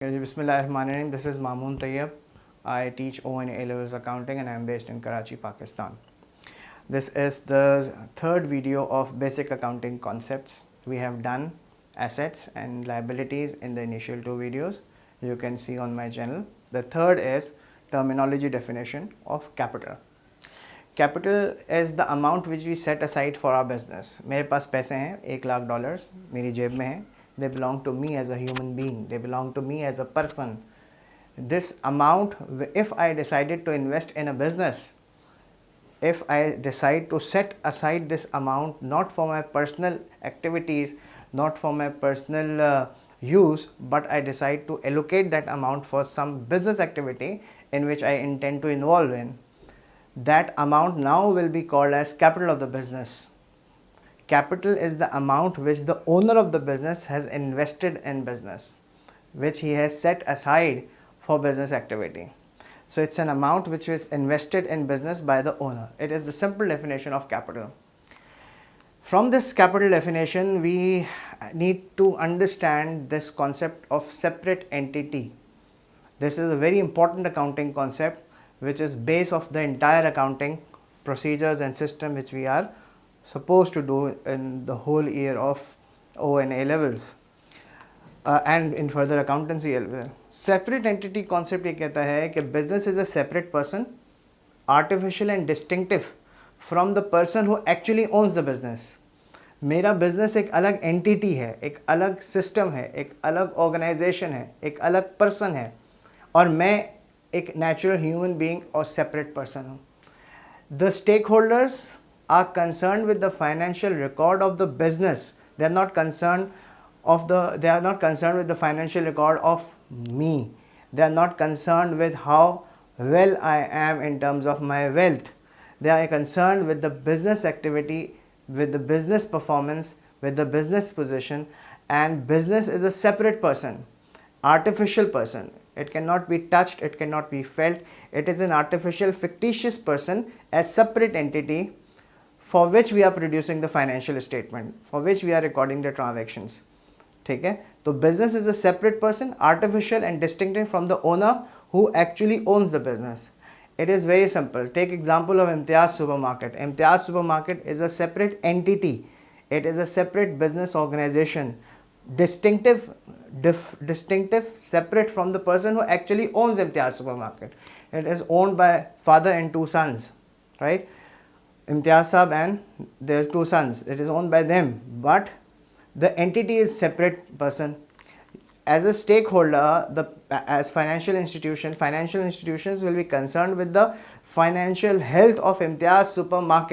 Bismillahirrahmanirrahim. This is Mamoon Tayyab. I teach O and A levels accounting and I am based in Karachi, Pakistan. This is the third video of basic accounting concepts. We have done assets and liabilities in the initial two videos you can see on my channel. The third is terminology definition of capital. Capital is the amount which we set aside for our business. मेरे पास पैसे हैं $1,00,000 मेरी जेब में है. They belong to me as a human being. They belong to me as a person. This amount, if I decided to invest in a business, if I decide to set aside this amount not for my personal activities, not for my personal use, but I decide to allocate that amount for some business activity in which I intend to involve in, that amount now will be called as capital of the business. Capital is the amount which the owner of the business has invested in business, which he has set aside for business activity. So it's an amount which is invested in business by the owner. It is the simple definition of capital. From this capital definition, we need to understand this concept of separate entity. This is a very important accounting concept which is base of the entire accounting procedures and system which we are supposed to do in the whole year of O and A levels and in further accountancy level. Separate entity concept ये कहता है कि business is a separate person, artificial and distinctive from the person who actually owns the business. मेरा business एक अलग entity है, एक अलग system है, एक अलग organization है, एक अलग person है और मैं एक natural human being और separate person हूँ. The stakeholders are concerned with the financial record of the business. They are not concerned with the financial record of me. They are not concerned with how well I am in terms of my wealth. They are concerned with the business activity, with the business performance, with the business position, and business is a separate person, artificial person. It cannot be touched, it cannot be felt. It is an artificial, fictitious person, a separate entity for which we are producing the financial statement, for which we are recording the transactions. ठीक है, तो business is a separate person, artificial and distinctive from the owner who actually owns the business. It is very simple. Take example of Imtiaz Supermarket. Imtiaz Supermarket is a separate entity. It is a separate business organization, distinctive, separate from the person who actually owns Imtiaz Supermarket. It is owned by father and two sons, right? Imtiaz Sahab and there's two sons. It is owned by them, but the entity is separate person. As a stakeholder, as financial institutions will be concerned with the financial health of Imtiaz Supermarket.